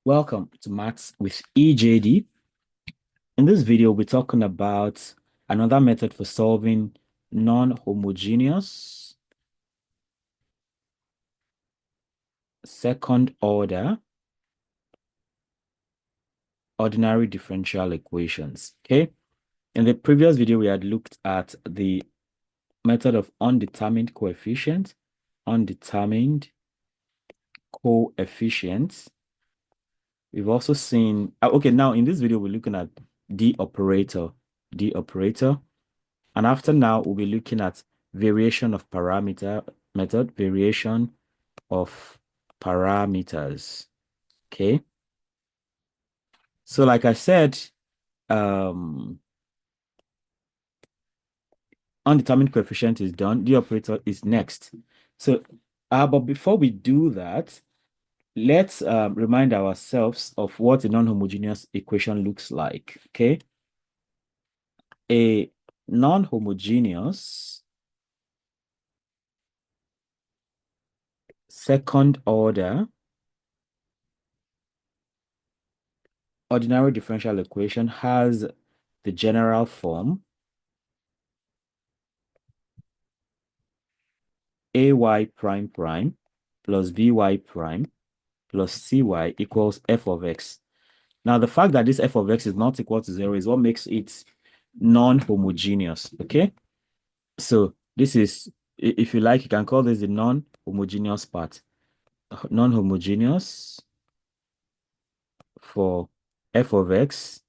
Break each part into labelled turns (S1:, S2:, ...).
S1: Welcome to Maths with EJD. In this video, we're talking about another method for solving non-homogeneous second order ordinary differential equations. Okay. In the previous video, we had looked at the method of undetermined coefficients, undetermined coefficients. We've also seen, okay, now in this video, we're looking at the operator, And after now, we'll be looking at variation of parameter method, variation of parameters. Okay. So like I said, um, undetermined coefficient is done. The operator is next. So, but before we do that, let's remind ourselves of what a non-homogeneous equation looks like. Okay. A non-homogeneous second order ordinary differential equation has the general form ay prime prime plus by prime plus cy equals f of x. Now, the fact that this f of x is not equal to 0 is what makes it non-homogeneous, okay? So this is, if you like, you can call this the non-homogeneous part. Non-homogeneous for f of x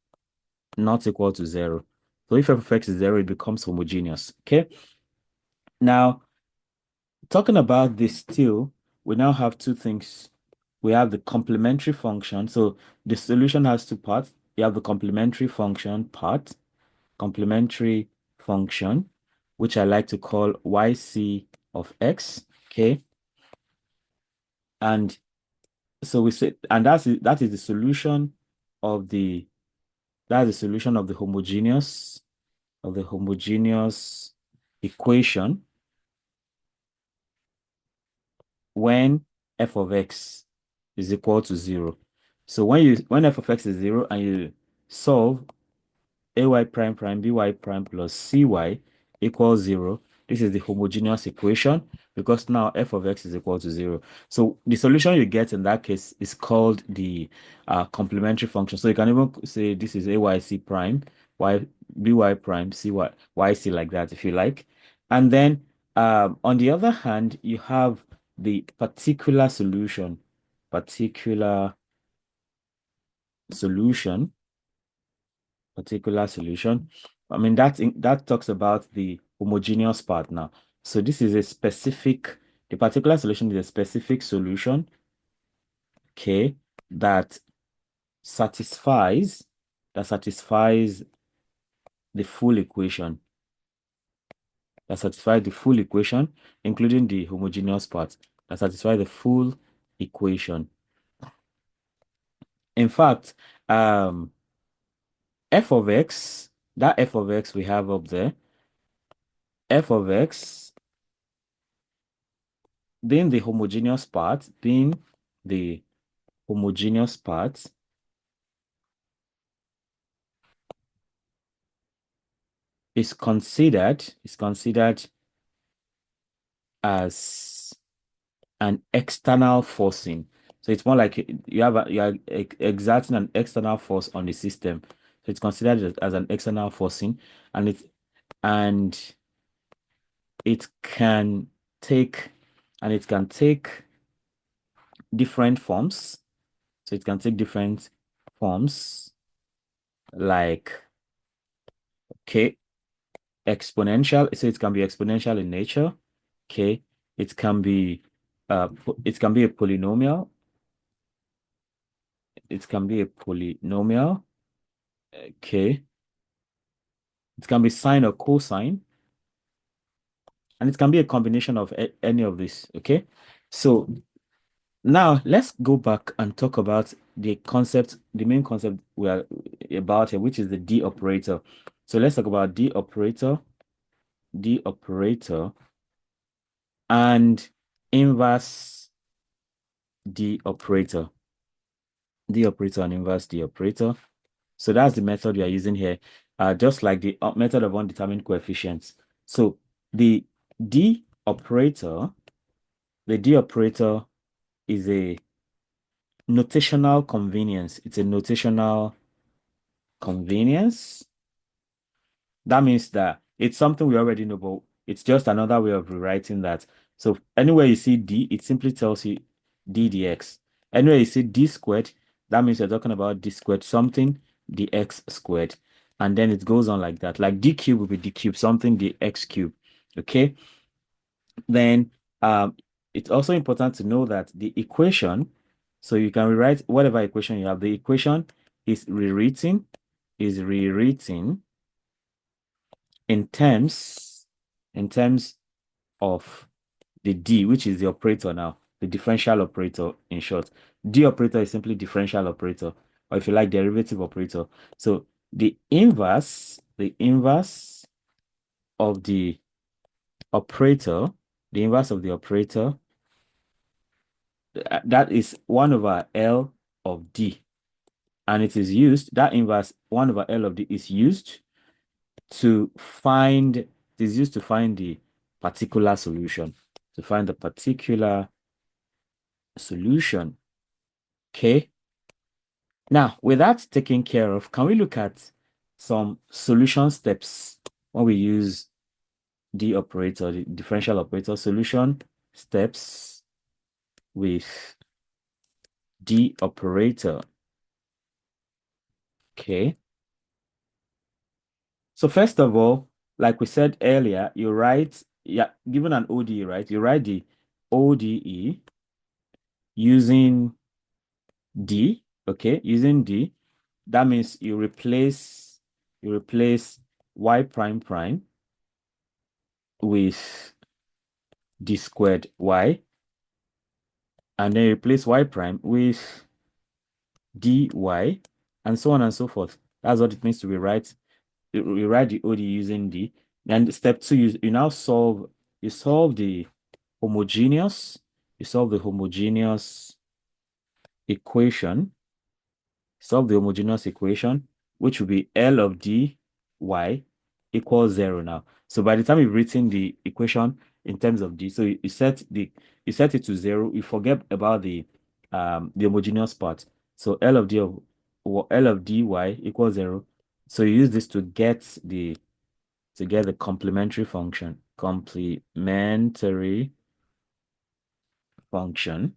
S1: not equal to 0. So if f of x is 0, it becomes homogeneous, okay? Now, talking about this still, we now have two things. We have the complementary function. So the solution has two parts. You have the complementary function part, complementary function, which I like to call yc of x. Okay. And so we say, and that is the solution of the homogeneous equation when f of x is equal to 0. So when f of x is 0 and you solve ay prime prime by prime plus cy equals 0, this is the homogeneous equation because now f of x is equal to 0. So the solution you get in that case is called the complementary function. So you can even say this is ayc prime, y by prime, cy, yc like that if you like. And then on the other hand, you have the particular solution particular solution. I mean, that talks about the homogeneous part now. So this is the particular solution is a specific solution, okay, that satisfies satisfies the full equation, including the homogeneous part, that satisfies the full equation. In fact, f of x, that f of x we have up there, f of x being the homogeneous part, the homogeneous part is considered as an external forcing. So it's more like you are exerting an external force on the system. So it's considered as an external forcing, and and it can take it can take different forms. So it can take different forms like, okay, exponential. So it can be exponential in nature. Okay. It can be it can be a polynomial. It can be a polynomial. Okay. It can be sine or cosine. And it can be a combination of any of this. Okay. So now let's go back and talk about the main concept we are about here, which is the D operator. So let's talk about D operator, and inverse D operator. D operator and inverse D operator. So that's the method we are using here, just like the method of undetermined coefficients. So the D operator, the D operator is a notational convenience. It's a notational convenience. That means that it's something we already know, but it's just another way of rewriting that. So anywhere you see D, it simply tells you d dx. Anywhere you see D squared, that means you're talking about D squared something, dx squared. And then it goes on like that. Like D cube will be D cube something, dx cube. Okay. Then it's also important to know that the equation, so you can rewrite whatever equation you have, the equation is rewritten in terms of the D, which is the operator now, the differential operator in short. D operator is simply differential operator, or if you like, derivative operator. So the inverse of the operator, the inverse of the operator, that is 1 over L of D. And it is used, that inverse 1 over L of D is used to find, it is used to find the particular solution, to find the particular solution. Okay. Now, with that taken care of, can we look at some solution steps when we use the operator, the differential operator? Solution steps with the operator. Okay. So first of all, like we said earlier, you write, yeah, given an ODE, right? You write the ODE using D, okay? Using D, that means you replace y prime prime with d squared y, and then replace y prime with dy, and so on and so forth. That's what it means to rewrite. We write the ODE using D. And step 2, you now solve the homogeneous, you solve the homogeneous equation, solve the homogeneous equation, which will be L of dy equals 0 now. So by the time you've written the equation in terms of D, so you set it to 0, you forget about the homogeneous part. So L of dy equals 0. So you use this to get the complementary function. Complementary function.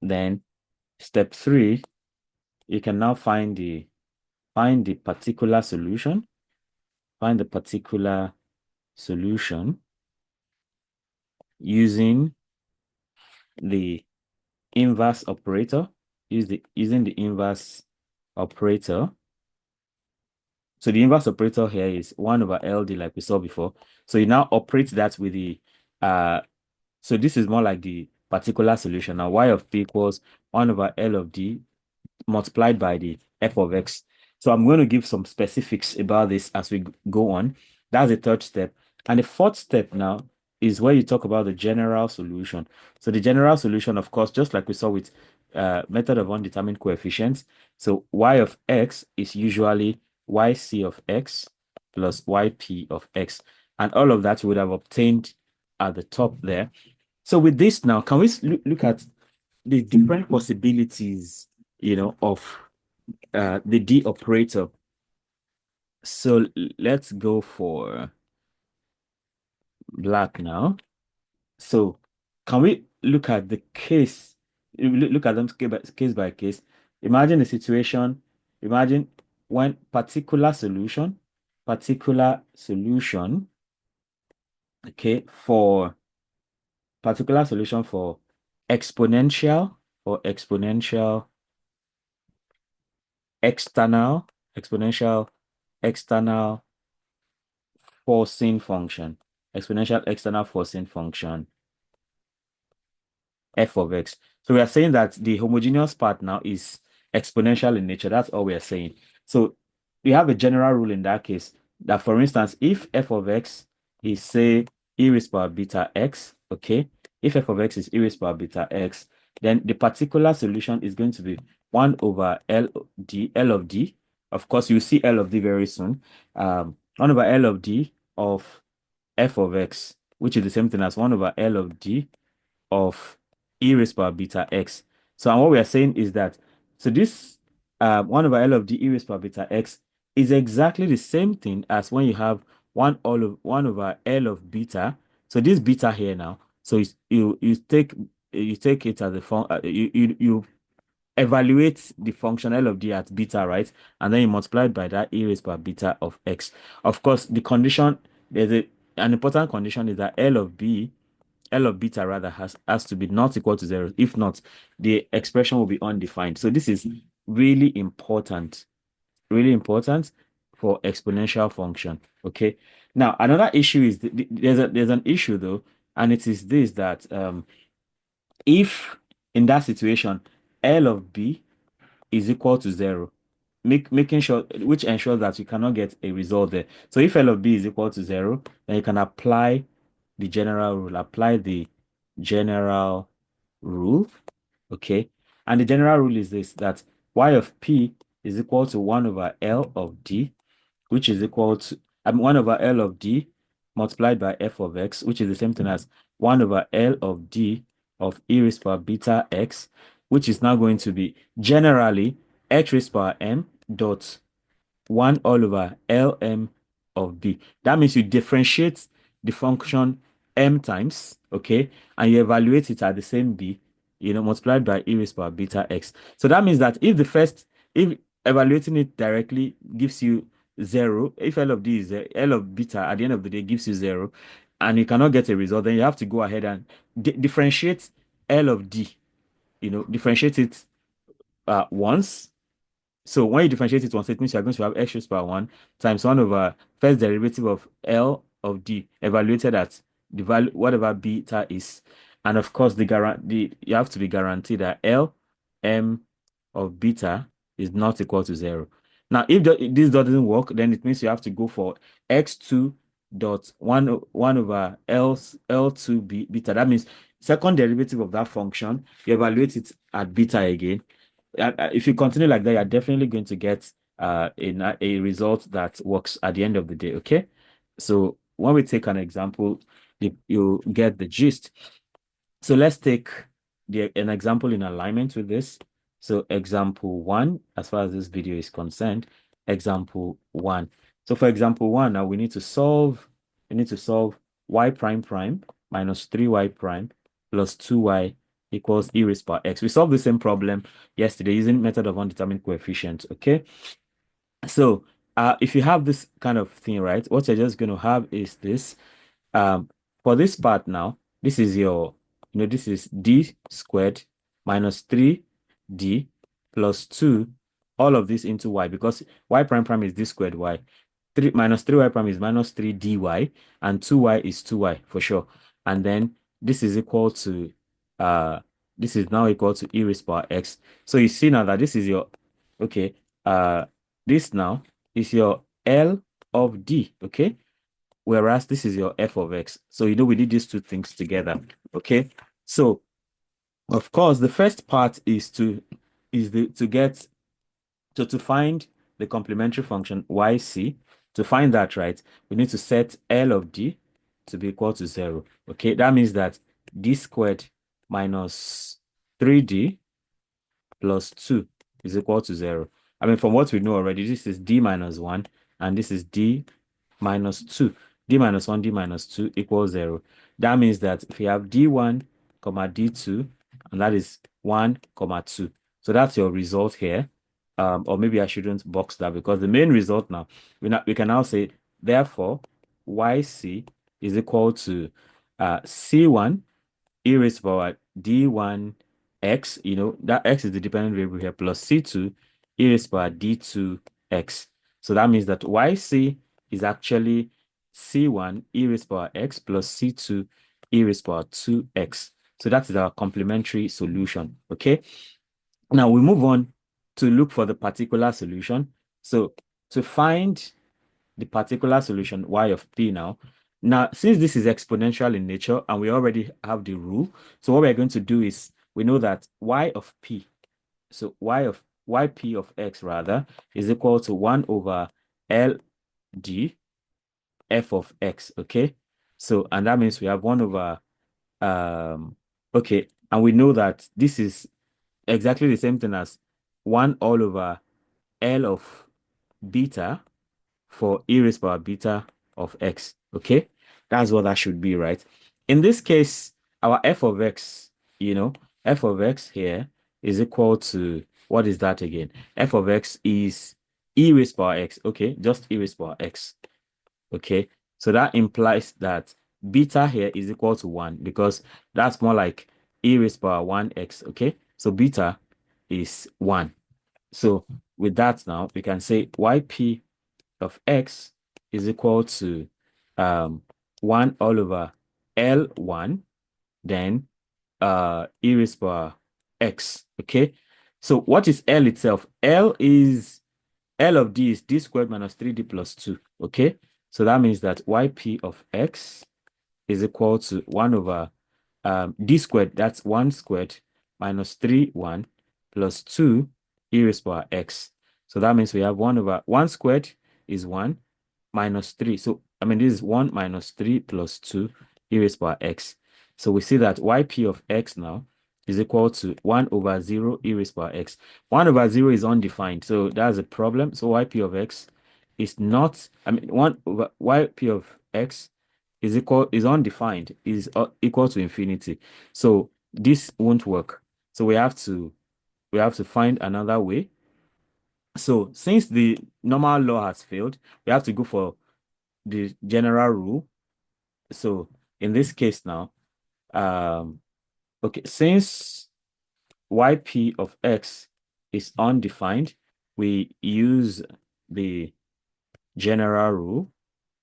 S1: Then step 3, you can now find the particular solution. Find the particular solution using the inverse operator. Using the inverse operator. So the inverse operator here is 1 over LD like we saw before. So you now operate that with the so this is more like the particular solution. Now y of p equals 1 over L of D multiplied by the f of x. So I'm going to give some specifics about this as we go on. That's the third step. And the fourth step now is where you talk about the general solution. So the general solution, of course, just like we saw with method of undetermined coefficients. So y of x is usually yc of x plus yp of x. And all of that you would have obtained at the top there. So with this now, can we look at the different possibilities, of the D operator? So let's go for black now. So can we look at the case? Look at them case by case. Imagine a situation. Imagine when okay, for particular solution for exponential or exponential external forcing function, exponential external forcing function, f of x. So we are saying that the homogeneous part now is exponential in nature. That's all we are saying. So we have a general rule in that case that, for instance, if f of x is, say, e raised power beta x, okay? If f of x is e raised power beta x, Then the particular solution is going to be 1 over L of D. Of course, you see L of D very soon. 1 over L of D of f of x, which is the same thing as 1 over L of D of e raised power beta x. So, and what we are saying is that, so this 1 over L of D e raised power beta x is exactly the same thing as when you have 1 over L of beta. So this beta here now, so you take it as a you evaluate the function L of D at beta, right? And then you multiply it by that e raised power beta of x. Of course, the condition, an important condition is that L of beta rather has to be not equal to 0. If not, the expression will be undefined. So this is really important for exponential function. Okay. Now, another issue is there's an issue though, and it is this that if in that situation L of B is equal to 0, making sure, which ensures that you cannot get a result there. So if L of B is equal to 0, then you can apply the general rule. Apply the general rule. Okay. And the general rule is this, that y of P is equal to 1 over L of D, which is equal to 1 over L of D multiplied by f of x, which is the same thing as 1 over L of D of e raised power beta x, which is now going to be generally x raised power m dot 1 all over Lm of b. That means you differentiate the function m times, okay, and you evaluate it at the same b, multiplied by e raised power beta x. So that means that if evaluating it directly gives you 0, if L of D is L of beta at the end of the day gives you 0, and you cannot get a result, then you have to go ahead and differentiate L of D, differentiate it once. So when you differentiate it once, it means you're going to have x raised power 1 times 1 over first derivative of L of D evaluated at the value, whatever beta is. And of course, you have to be guaranteed that L m of beta is not equal to 0. Now, if this doesn't work, then it means you have to go for x2 dot 1 over L2 beta. That means second derivative of that function, you evaluate it at beta again. If you continue like that, you're definitely going to get a result that works at the end of the day. Okay. So when we take an example, you get the gist. So let's take an example in alignment with this. So example 1, as far as this video is concerned, example 1. So for example 1, now we need to solve y prime prime minus 3y prime plus 2y equals e raised power x. We solved the same problem yesterday using method of undetermined coefficient. Okay. So if you have this kind of thing, right, what you're just going to have is this. For this part now, this is this is d squared minus 3d plus 2, all of this into y, because y prime prime is d squared y. 3 minus 3y prime is minus 3dy, and 2y is 2y for sure. And then this is equal to this is now equal to e raised power x. So you see now that this is your this now is your L of D, okay? Whereas this is your f of x. So we did these two things together, okay? So of course the first part is to find the complementary function yc. To find that, right, we need to set L of D to be equal to 0. Okay, that means that d squared minus 3d plus 2 is equal to 0. I mean, from what we know already, this is d minus 1 and this is d minus 2. D minus 1, d minus 2 equals 0. That means that if you have d1, comma d2, and that is 1, comma 2. So that's your result here. Or maybe I shouldn't box that, because the main result now, we can now say, therefore, yc is equal to c1 e raised to power d1 x, that x is the dependent variable here, plus c2 e raised to power d2 x. So that means that yc is actually c1 e raised to power x plus c2 e raised to power 2x. So that is our complementary solution. Okay. Now we move on to look for the particular solution. So to find the particular solution y of p now, since this is exponential in nature and we already have the rule, so what we're going to do is we know that y of p, so yp of x rather, is equal to 1 over ld f of x, okay? So, and that means we have 1 over, okay, and we know that this is exactly the same thing as 1 all over L of beta for e raised power beta of x, okay? That's what that should be, right? In this case, our f of x, f of x here is equal to, what is that again? F of x is e raised power x, okay? Just e raised power x, okay? So that implies that beta here is equal to 1 because that's more like e raised power 1x, okay? So beta is 1. So with that now, we can say yp of x is equal to 1 all over L1, then e raised power x, okay? So what is L itself? L of d is d squared minus 3d plus 2, okay? So that means that yp of x is equal to 1 over d squared, that's 1 squared minus 3, 1 plus 2 e raised power x. So that means we have 1 over 1 squared is 1 minus 3. So, I mean, this is 1 minus 3 plus 2 e raised power x. So we see that yp of x now is equal to 1 over 0 e raised power x. 1 over 0 is undefined, so that's a problem. So yp of x is not, I mean, 1 over yp of x is undefined, is equal to infinity. So this won't work. So we have to find another way. So since the normal law has failed, we have to go for the general rule. So in this case now, okay, since yp of x is undefined, we use the general rule.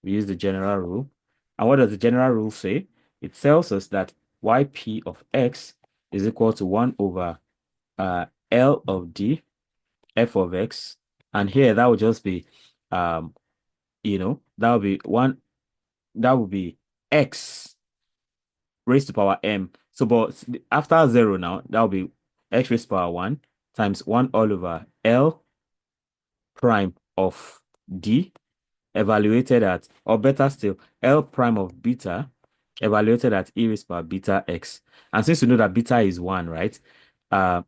S1: We use the general rule. And what does the general rule say? It tells us that yp of x is equal to 1 over L of d f of x. And here that would just be, that would be 1, that would be x raised to power m. So, but after 0 now, that will be x raised to power 1 times 1 all over L prime of d evaluated at, or better still, L prime of beta evaluated at e raised power beta x. And since we know that beta is 1, right?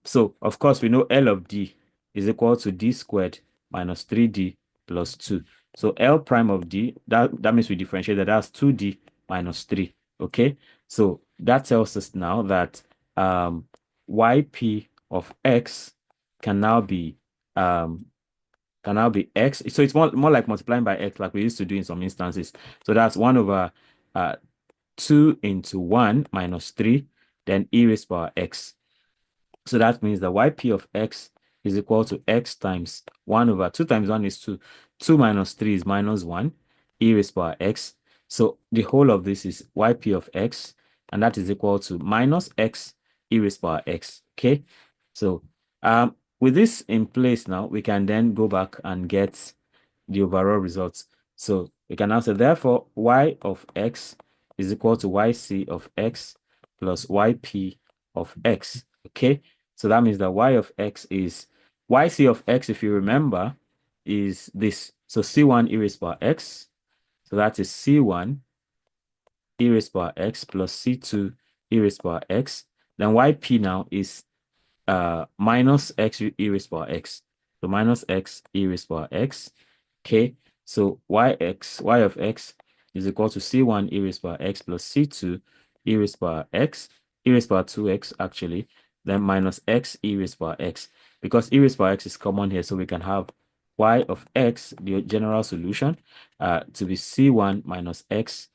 S1: So, of course, we know L of d is equal to d squared minus 3d plus 2. So L prime of d, that means we differentiate that, that's 2d minus 3, okay? So that tells us now that yp of x can now be x. So it's more like multiplying by x like we used to do in some instances. So that's 1 over 2 into 1 minus 3, then e raised power x. So that means that yp of x is equal to x times 1 over 2 times 1 is 2. 2 minus 3 is minus 1, e raised power x. So the whole of this is yp of x, and that is equal to minus x e raised power x. Okay. So with this in place now, we can then go back and get the overall results. So we can now say, therefore, y of x is equal to yc of x plus yp of x. Okay. So that means that y of x is, yc of x, if you remember, is this. So c1 e raised power x. So that is c1 e raised power x plus c2 e raised power x. Then yp now is minus x e raised power x. So minus x e raised power x. Okay. So y of x is equal to c1 e raised power x plus c2 e raised power x, e raised power 2x actually, then minus x e raised power x. Because e raised power x is common here, so we can have y of x, the general solution, to be c1 minus x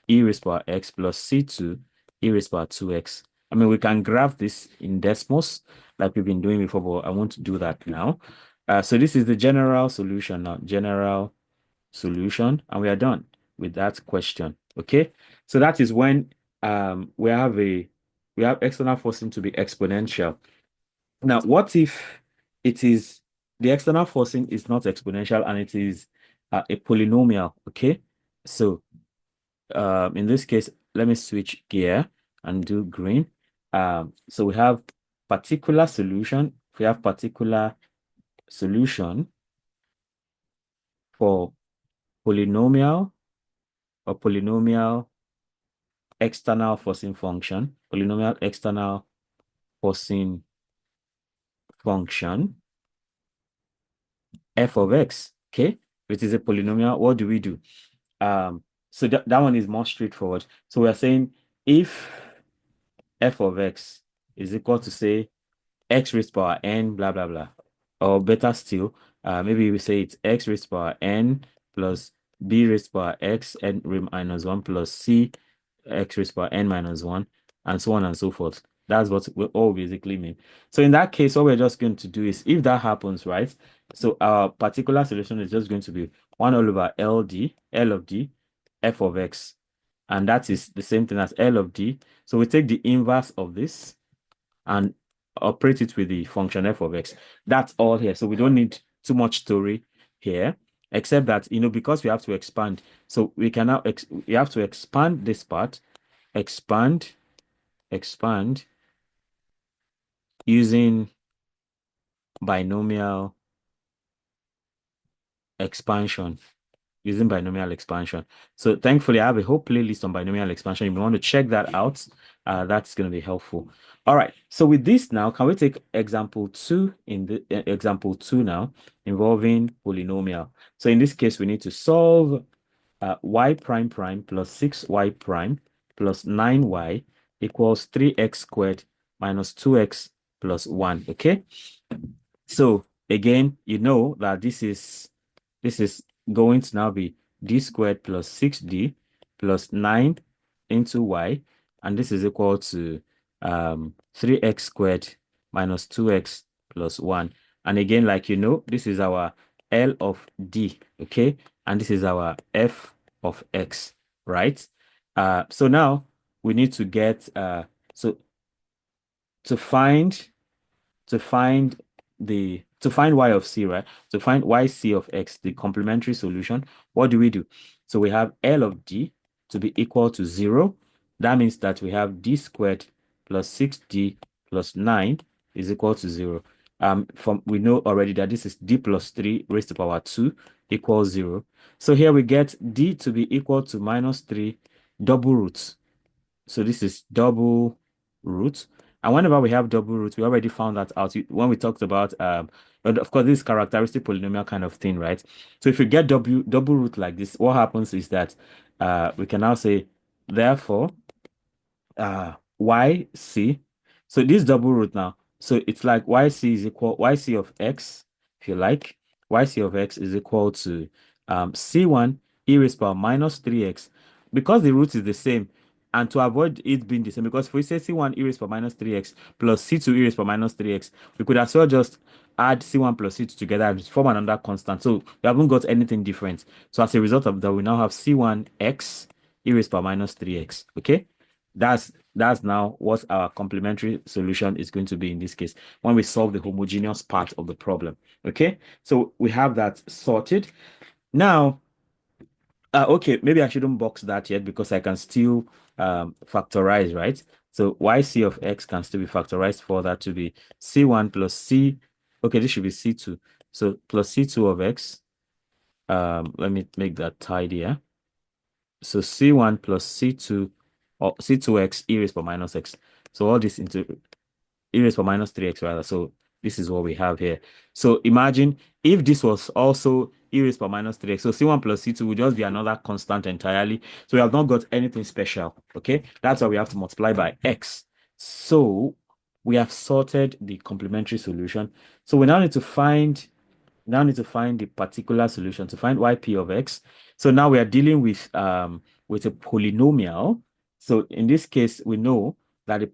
S1: e raised power x plus c2 e raised power 2x. I mean, we can graph this in Desmos like we've been doing before, but I won't do that now. So this is the general solution now, general solution, and we are done with that question. Okay, so that is when we have external forcing to be exponential. Now, what if it is the external forcing is not exponential and it is a polynomial? Okay, so in this case, let me switch gear and do green. So we have particular solution, if we have particular solution for polynomial or polynomial external forcing function, polynomial external forcing function, f of x, okay? Which is a polynomial, what do we do? So that one is more straightforward. So we are saying if f of x is equal to, say, x raised to power n, blah, blah, blah. Or better still, maybe we say it's x raised to power n plus b raised to power x n minus 1 plus c x raised to power n minus 1, and so on and so forth. That's what we all basically mean. So in that case, what we're just going to do is, if that happens, right? So our particular solution is just going to be 1 all over L of d, f of x. And that is the same thing as L of d. So we take the inverse of this and operate it with the function f of x. That's all here. So we don't need too much story here, except that, because we have to expand. So we can now, we have to expand this part, expand using binomial expansion. So thankfully, I have a whole playlist on binomial expansion. If you want to check that out, that's going to be helpful. All right. So with this now, can we take example 2 in the example 2 now involving polynomial? So in this case, we need to solve y prime prime plus 6y prime plus 9y equals 3x squared minus 2x plus 1. Okay. So again, you know that this is going to now be d squared plus 6d plus 9 into y, and this is equal to 3x squared minus 2x plus 1. And again, like this is our L of d, okay? And this is our f of x, right? So now we need to get so to find y of c, right? To find yc of x, the complementary solution, what do we do? So we have L of d to be equal to 0. That means that we have d squared plus 6d plus 9 is equal to 0. We know already that this is d plus 3 raised to power 2 equals 0. So here we get d to be equal to minus 3 double roots. So this is double root. And whenever we have double roots, we already found that out when we talked about, but of course, this characteristic polynomial kind of thing, right? So if you get double root like this, what happens is that we can now say, therefore, yc. So this double root now, so it's like yc is equal, yc of x, if you like, yc of x is equal to c1 e raised to power minus 3x. Because the root is the same, and to avoid it being the same, because if we say c1 e raised to power minus 3x plus c2 e raised to power minus 3x, we could as well just add c1 plus c2 together and form another constant. So we haven't got anything different. So as a result of that, we now have c1x e raised to power minus 3x. Okay? That's now what our complementary solution is going to be in this case when we solve the homogeneous part of the problem. Okay, so we have that sorted. Now, okay, maybe I shouldn't box that yet because I can still factorize, right? So yc of x can still be factorized for that to be c1 plus c. Okay, this should be c2. So plus c2 of x. Let me make that tidier. So c1 plus c2 or c2x e raised to minus x. So all this into e raised to minus 3x rather. So this is what we have here. So imagine if this was also e raised to minus 3x. So c1 plus c2 would just be another constant entirely. So we have not got anything special. Okay, that's why we have to multiply by x. So we have sorted the complementary solution. So we now need to find the particular solution to find yp of x. So now we are dealing with a polynomial. So in this case, we know that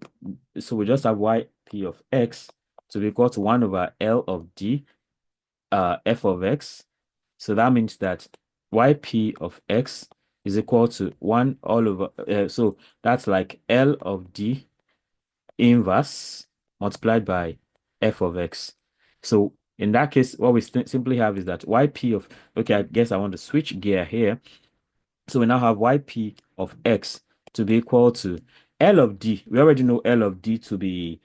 S1: so we just have yp of x to be equal to 1 over L of d f of x. So that means that yp of x is equal to 1 all over, so that's like L of d inverse multiplied by f of x. So in that case, what we simply have is that yp of, okay, I guess I want to switch gear here. So we now have yp of x to be equal to L of d. We already know L of d to be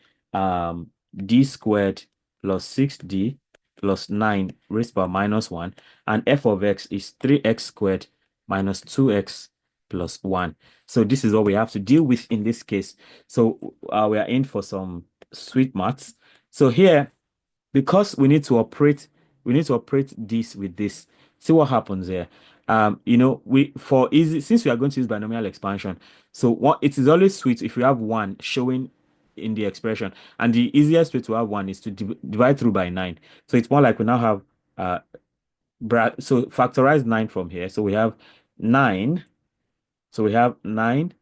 S1: d squared plus 6d plus 9 raised by minus 1. And f of x is 3x squared minus 2x plus 1. So this is what we have to deal with in this case. So we are in for some sweet maths. So here, because we need to operate this with this. See what happens here. We for easy, since we are going to use binomial expansion, so what it is always sweet if you have one showing in the expression, and the easiest way to have one is to divide through by 9. So it's more like we now have so factorize 9 from here. So we have 9. So we have 9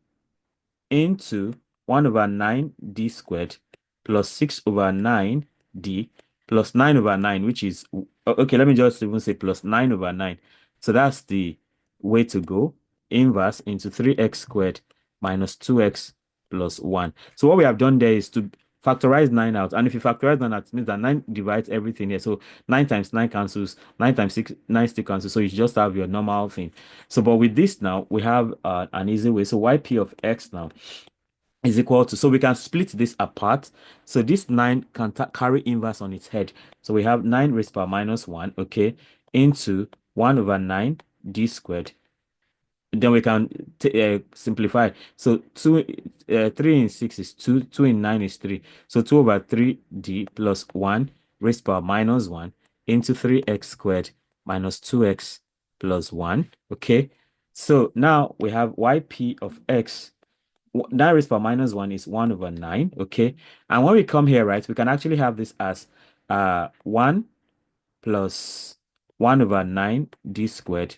S1: into 1 over 9 d squared plus 6 over 9 d plus 9 over 9, which is, okay, let me just even say plus 9 over 9. So that's the way to go. Inverse into 3x squared minus 2x plus 1. So what we have done there is to factorize 9 out. And if you factorize 9 out, it means that 9 divides everything here. So 9 times 9 cancels, 9 times 6, 9 still cancels. So you just have your normal thing. So, but with this now, we have an easy way. So yp of x now is equal to, so we can split this apart. So this 9 can carry inverse on its head. So we have 9 raised by minus 1, okay, into 1 over 9 d squared. Then we can simplify. So 3 in 6 is 2, 2 in 9 is 3. So 2 over 3d plus 1 raised by minus 1 into 3x squared minus 2x plus 1, okay. So now we have yp of x. 9 raised by minus 1 is 1 over 9, okay? And when we come here, right, we can actually have this as 1 plus 1 over 9 d squared,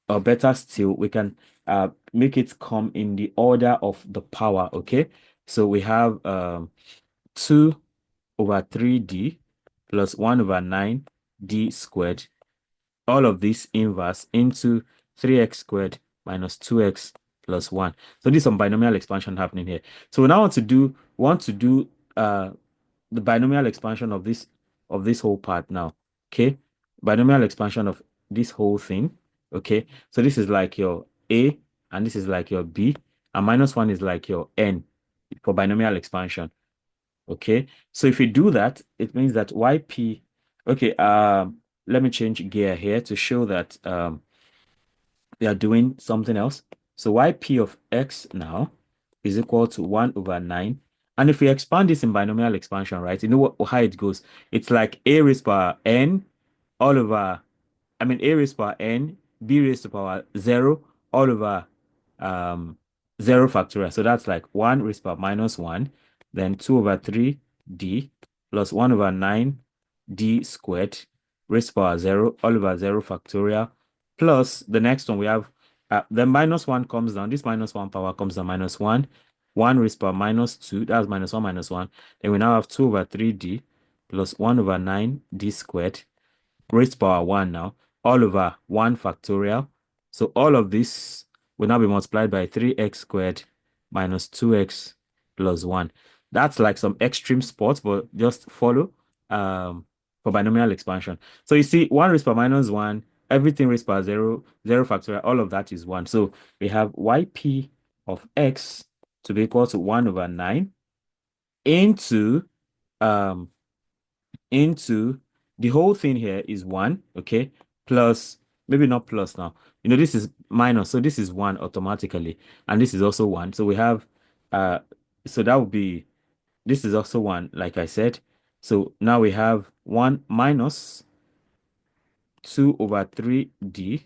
S1: or better still, we can make it come in the order of the power, okay? So we have 2 over 3d plus 1 over 9 d squared, all of this inverse into 3x squared minus 2x plus 1. So this is some binomial expansion happening here. So we now want to do the binomial expansion of this whole part now. Okay. Binomial expansion of this whole thing. Okay. So this is like your A and this is like your B, and minus 1 is like your N for binomial expansion. Okay. So if you do that, it means that YP, okay, let me change gear here to show that we are doing something else. So yp of x now is equal to 1 over 9. And if we expand this in binomial expansion, right, you know how it goes. It's like a raised power n all over, a raised power n, b raised to power 0 all over 0 factorial. So that's like 1 raised power minus 1, then 2 over 3 d plus 1 over 9 d squared raised power 0 all over 0 factorial, plus the next one we have, the minus 1 comes down. This minus 1 power comes down, minus 1. 1 raised power minus 2, that's minus 1 minus 1. Then we now have 2 over 3d plus 1 over 9 d squared raised power 1 now, all over 1 factorial. So all of this will now be multiplied by 3x squared minus 2x plus 1. That's like some extreme sports, but just follow for binomial expansion. So you see 1 raised power minus 1, everything raised power 0, 0 factorial, all of that is 1. So we have yp of x to be equal to 1 over 9 into um the whole thing here is 1, okay, plus, maybe not plus now, this is minus, so this is 1 automatically, and this is also 1. So we have so that would be, this is also 1, like I said. So now we have 1 minus 2 over 3d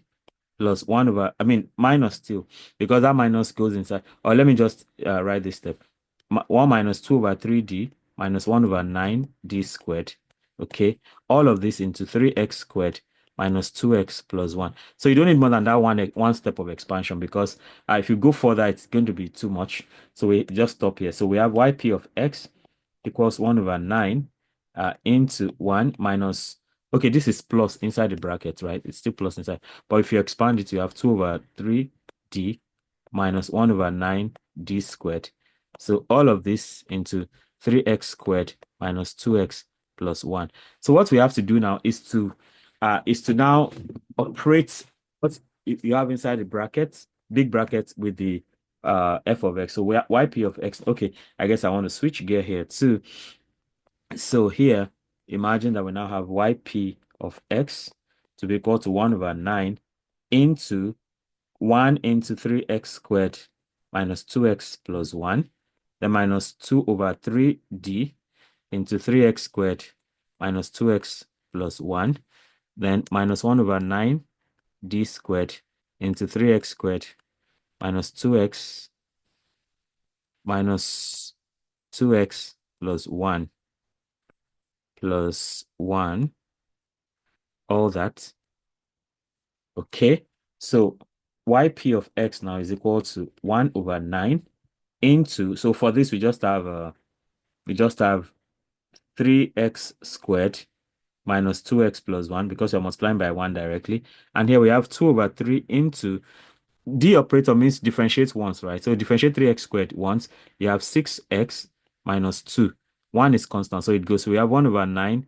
S1: plus 1 over, minus still, because that minus goes inside. Or let me just write this step. 1 minus 2 over 3d minus 1 over 9d squared. Okay. All of this into 3x squared minus 2x plus 1. So you don't need more than that one step of expansion, because if you go further, it's going to be too much. So we just stop here. So we have yp of x equals 1 over 9 into 1 minus, okay, this is plus inside the bracket, right? It's still plus inside. But if you expand it, you have 2 over 3d minus 1 over 9d squared. So all of this into 3x squared minus 2x plus 1. So what we have to do now is to now operate what you have inside the brackets, big brackets, with the f of x. So we are yp of x. Okay, I guess I want to switch gear here too. So here, imagine that we now have yp of x to be equal to 1 over 9 into 1 into 3x squared minus 2x plus 1, then minus 2 over 3d into 3x squared minus 2x plus 1, then minus 1 over 9d squared into 3x squared minus 2x minus 2x plus 1 plus 1, all that. Okay, so yp of x now is equal to 1 over 9 into, so for this we just have 3x squared minus 2x plus 1 because we're multiplying by 1 directly. And here we have 2 over 3 into, d operator means differentiate once, right? So differentiate 3x squared once, you have 6x minus 2. 1 is constant, so it goes. So we have 1 over 9.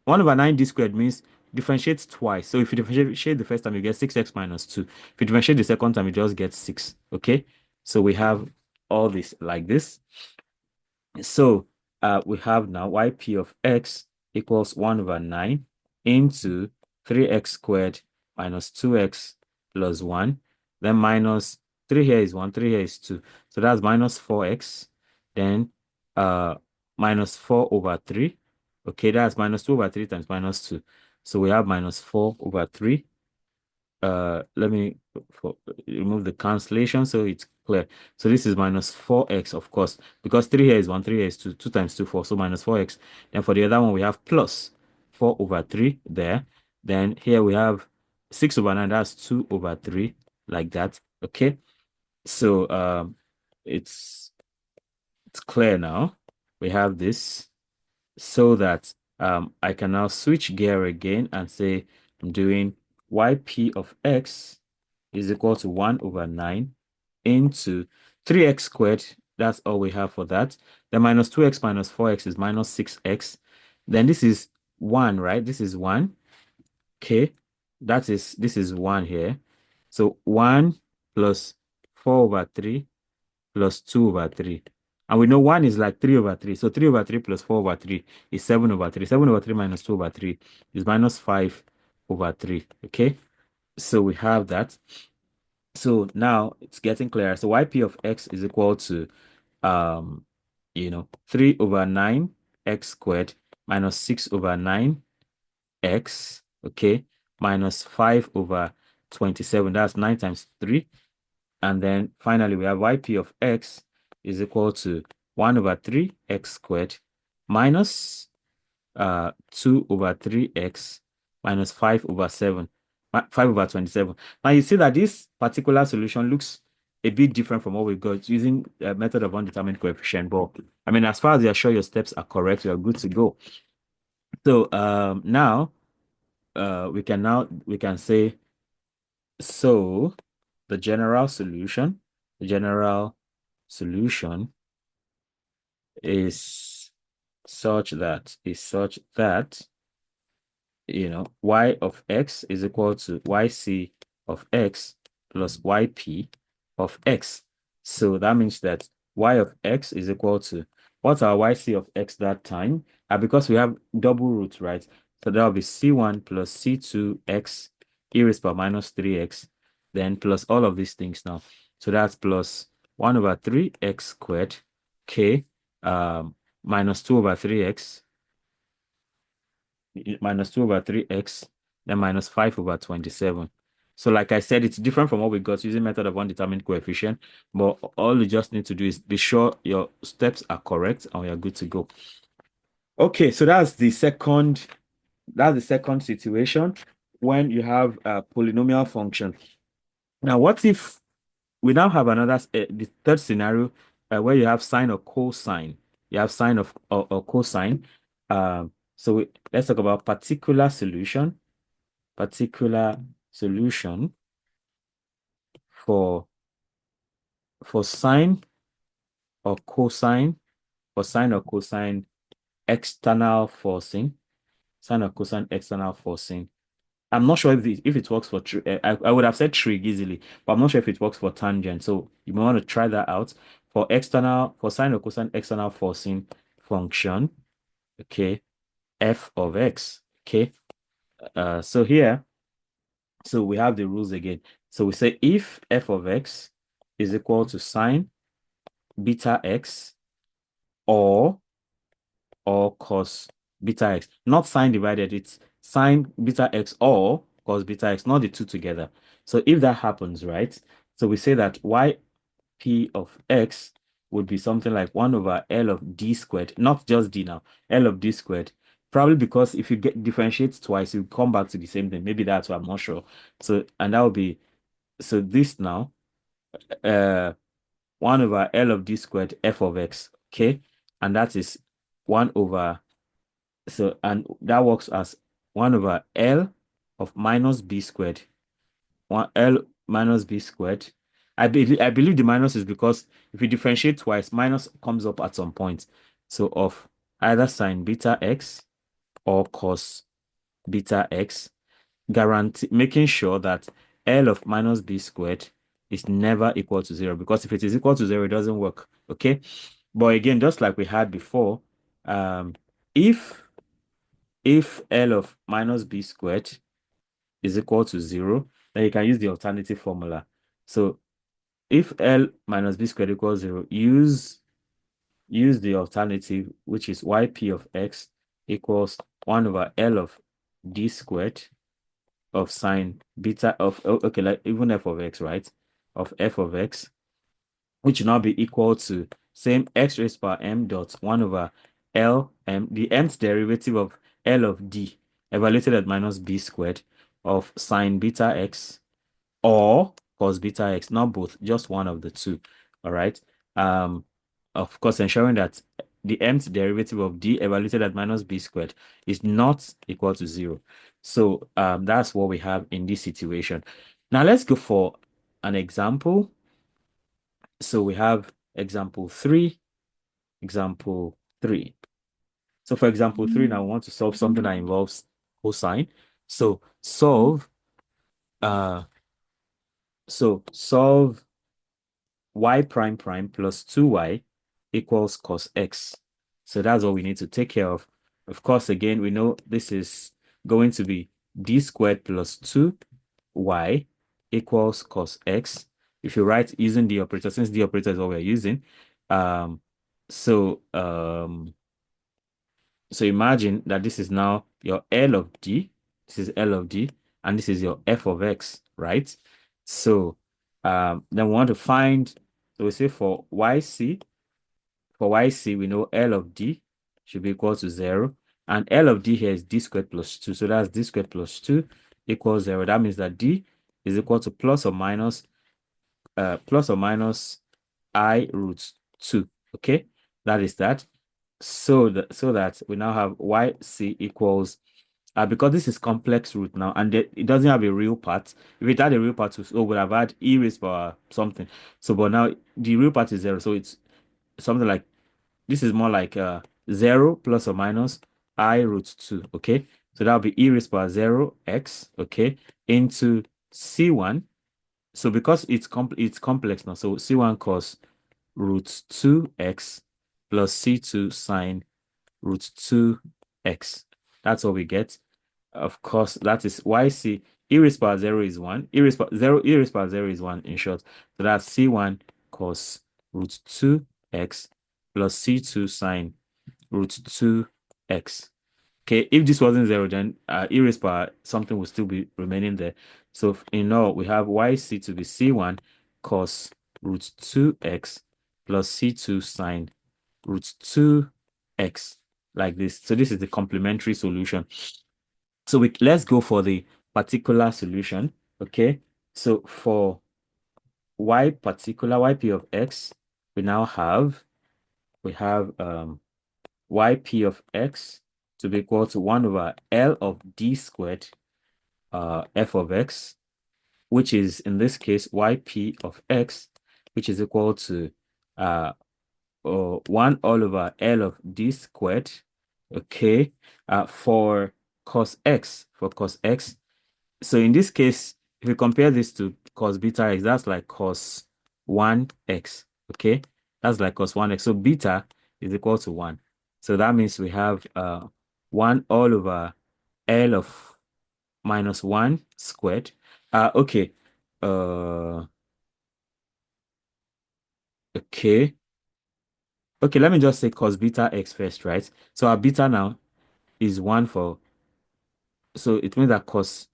S1: 1 over 9 d squared means differentiate twice. So if you differentiate the first time, you get 6x minus 2. If you differentiate the second time, you just get 6. Okay? So we have all this like this. So we have now yp of x equals 1 over 9 into 3x squared minus 2x plus 1. Then minus 3 here is 1, 3 here is 2. So that's minus 4x. Then minus 4 over 3. Okay, that's minus 2 over 3 times minus 2. So we have minus 4 over 3. Let me remove the cancellation so it's clear. So this is minus 4x, of course, because 3 here is 1, 3 here is 2, 2 times 2, 4, so minus 4x. Then for the other one, we have plus 4 over 3 there. Then here we have 6 over 9, that's 2 over 3, like that. Okay, so it's clear now. We have this so that I can now switch gear again and say I'm doing yp of x is equal to 1 over 9 into 3x squared. That's all we have for that. Then minus 2x minus 4x is minus 6x. Then this is 1, right? This is 1. Okay. This is 1 here. So 1 plus 4 over 3 plus 2 over 3. And we know 1 is like 3 over 3. So 3 over 3 plus 4 over 3 is 7 over 3. 7 over 3 minus 2 over 3 is minus 5 over 3. Okay. So we have that. So now it's getting clearer. So yp of x is equal to, 3 over 9 x squared minus 6 over 9 x, okay, minus 5 over 27. That's 9 times 3. And then finally, we have yp of x is equal to 1 over 3 x squared minus 2 over 3x minus 5 over 7, 5 over 27. Now you see that this particular solution looks a bit different from what we got using a method of undetermined coefficient. But I mean, as far as you're sure your steps are correct, you're good to go. So now we can say, so the general solution is such that y of x is equal to yc of x plus yp of x. So that means that y of x is equal to, what's our yc of x that time? Because we have double roots, right? So that will be c1 plus c2x e raised by minus 3x, then plus all of these things now. So that's plus 1 over 3x squared, k, minus 2 over 3x, minus 2 over 3x, then minus 5 over 27. So like I said, it's different from what we got using method of undetermined coefficient, but all you just need to do is be sure your steps are correct and we are good to go. Okay, so that's the second situation when you have a polynomial function. Now, what if we now have another, the third scenario, where you have sine or cosine. You have sine or cosine. So let's talk about particular solution for sine or cosine, external forcing, sine or cosine external forcing. I'm not sure if it works for I would have said trig easily, but I'm not sure if it works for tangent. So you may want to try that out for sine or cosine external forcing function. okay, f of x, okay. So here, so we have the rules again. So we say if f of x is equal to sine beta x or cos beta x, not sine divided, it's sine beta x or cos beta x, not the two together. So if that happens, right? So we say that y p of x would be something like 1 over L of d squared, not just d now, L of d squared. Probably because if you get differentiate twice, you come back to the same thing. Maybe that's why I'm not sure. So, and that would be, so this now, uh, 1 over L of d squared f of x, okay? And that is 1 over, so, and that works as 1 over L of minus b squared, 1 L minus b squared. I believe the minus is because if you differentiate twice, minus comes up at some point. So of either sine beta x or cos beta x, guarantee making sure that L of minus b squared is never equal to 0, because if it is equal to 0, it doesn't work. Okay. But again, just like we had before, um, if L of minus b squared is equal to 0, then you can use the alternative formula. So if L minus b squared equals 0, use the alternative, which is yp of x equals 1 over L of d squared of sine beta of, okay, like even f of x, right? Of f of x, which will now be equal to same x raised power m dot 1 over L m, the mth derivative of L of d evaluated at minus b squared of sine beta x or cos beta x, not both, just one of the two. All right. Um, of course, ensuring that the mth derivative of d evaluated at minus b squared is not equal to 0. So that's what we have in this situation. Now let's go for an example. So we have example 3, example 3. So for example 3, now we want to solve something that involves cosine. So solve y prime prime plus 2y equals cos x. So that's what we need to take care of. Of course, again, we know this is going to be d squared plus 2y equals cos x. If you write using the operator, since the operator is what we're using, um, so so imagine that this is now your L of d. This is L of d, and this is your f of x, right? So then we want to find, so we say for yc, we know L of d should be equal to 0. And L of d here is d squared plus 2. So that's d squared plus 2 equals 0. That means that d is equal to plus or minus I root 2. Okay, that is that. So that we now have yc equals, because this is complex root now, and it doesn't have a real part. If it had a real part, we would have had e raised power something. So, but now the real part is 0, so it's something like, this is more like 0 plus or minus I root 2. Okay, so that will be e raised power 0 x, okay, into c1. So because it's complex now, so c1 cos root 2x plus c2 sine root 2x. That's what we get. Of course, that is yc. E raised power 0 is 1. E raised power 0, e raised power 0 is 1 in short. So that's c1 cos root 2x plus c2 sine root 2x. Okay, if this wasn't 0, then e raised power something will still be remaining there. So in all, we have yc to be c1 cos root 2x plus c2 sine root 2x, like this. So this is the complementary solution. So let's go for the particular solution. Okay, so for yp of x, we now have yp of x to be equal to 1 over L of d squared f of x, which is in this case yp of x, which is equal to 1 all over L of d squared, okay, for cos x, So in this case, if you compare this to cos beta x, that's like cos 1x, okay? That's like cos 1x. So beta is equal to 1. So that means we have 1 all over L of minus 1 squared. Okay. Uh, okay. Okay, let me just say cos beta x first, right? So our beta now is 1 for, so it means that cos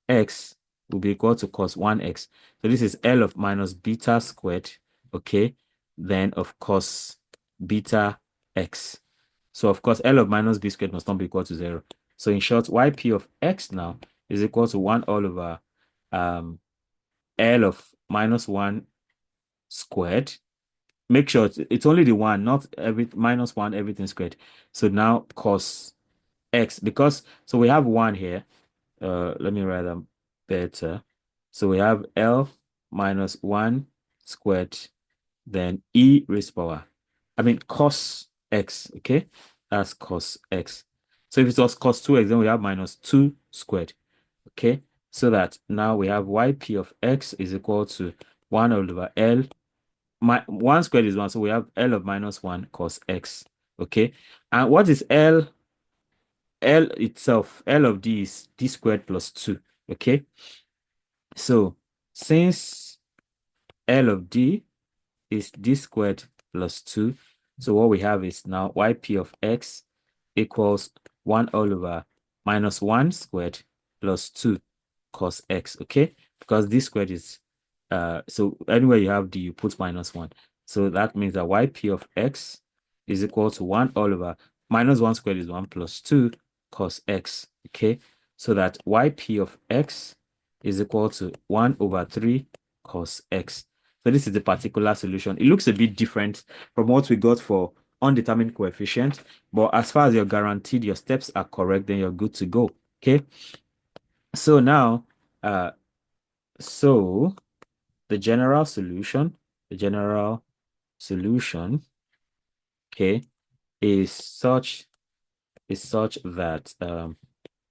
S1: x will be equal to cos 1x. So this is L of minus beta squared, okay? Then of cos beta x. So of course, L of minus b squared must not be equal to 0. So in short, yp of x now is equal to 1 all over L of minus 1 squared. Make sure it's only the 1, not every minus 1, everything squared. So now cos x, because, so we have 1 here. Let me write them better. So we have L minus 1 squared, then e raised power. I mean cos x, okay? That's cos x. So if it was cos 2x, then we have minus 2 squared, okay? So that now we have yp of x is equal to 1 over L. 1 squared is 1, so we have L of minus 1 cos x, okay? And what is L? L itself, L of d is d squared plus 2, okay? So since L of d is d squared plus 2, so what we have is now yp of x equals 1 all over minus 1 squared plus 2 cos x, okay? Because d squared is, so anywhere you have d, you put minus 1. So that means that yp of x is equal to 1 all over minus 1 squared is 1 plus 2 cos x, okay? So that yp of x is equal to 1 over 3 cos x. So this is the particular solution. It looks a bit different from what we got for undetermined coefficient, but as far as you're guaranteed your steps are correct, then you're good to go, okay? So now, so the general solution, okay, is such that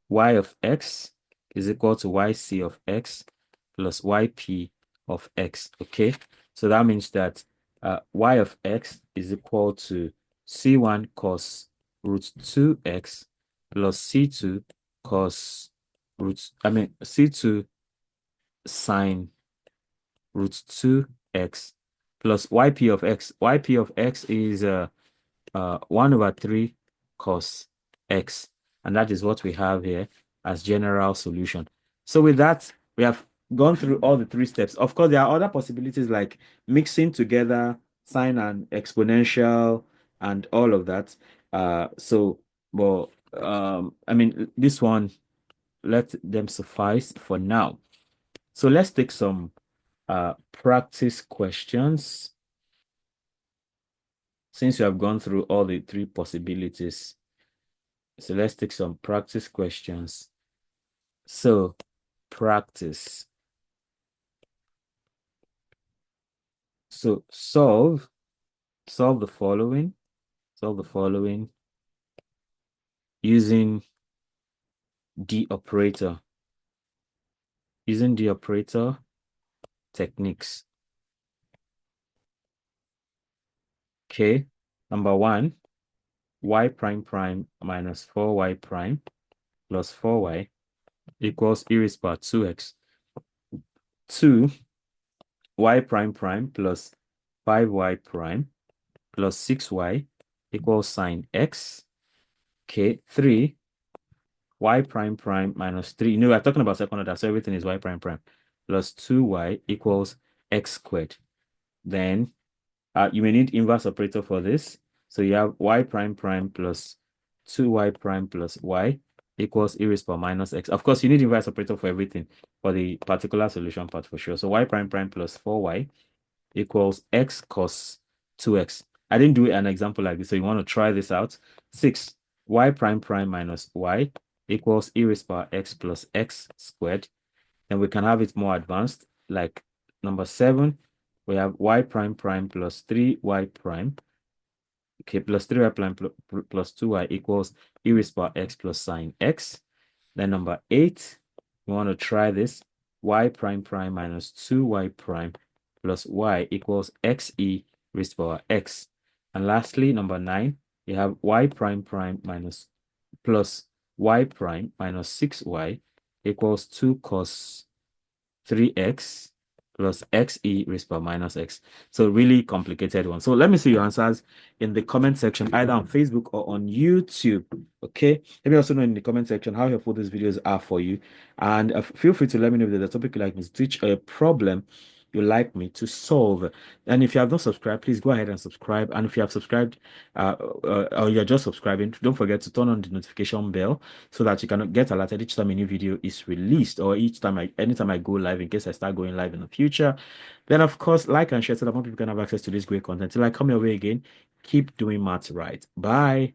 S1: y of x is equal to yc of x plus yp of x, okay? So that means that y of x is equal to c1 cos root 2x plus c2 cos c2 sine root 2x plus yp of x. Yp of x is 1 over 3 cos x. And that is what we have here as general solution. So with that, we have gone through all the 3 steps. Of course, there are other possibilities like mixing together sine and exponential and all of that. But I mean, this one, let them suffice for now. So let's take some practice questions since you have gone through all the 3 possibilities. So let's take some practice questions. So practice. So solve the following. Solve the following using the operator. Using the operator techniques. Okay. Number 1, y prime prime minus 4y prime plus 4y equals e raised power 2x. 2, y prime prime plus 5y prime plus 6y equals sine x. Okay, 3, y prime prime minus 3. You know, we're talking about second order, so everything is y prime prime plus 2y equals x squared. Then you may need inverse operator for this. So you have y prime prime plus 2y prime plus y equals e raised power minus x. Of course, you need inverse operator for everything, for the particular solution part for sure. So y prime prime plus 4y equals x cos 2x. I didn't do an example like this, so you want to try this out. 6, y prime prime minus y equals e raised power x plus x squared. Then we can have it more advanced, like number 7, we have y prime prime plus 3y prime, okay, plus 3y prime plus 2y equals e raised power x plus sine x. Then number 8, we want to try this, y prime prime minus 2y prime plus y equals xe raised to power x. And lastly, number 9, You have y prime prime minus plus y prime minus 6y equals 2 cos 3x plus xe raised by minus x. So really complicated one. So let me see your answers in the comment section, either on Facebook or on YouTube. Okay. Let me also know in the comment section how helpful these videos are for you. And feel free to let me know if there's a topic you like me to teach or a problem you like me to solve. And if you have not subscribed, please go ahead and subscribe. And if you have subscribed or you're just subscribing, don't forget to turn on the notification bell so that you can get alerted each time a new video is released or anytime I go live in case I start going live in the future. Then of course, like and share so that more people can have access to this great content. Till I come your way again, keep doing maths right. Bye.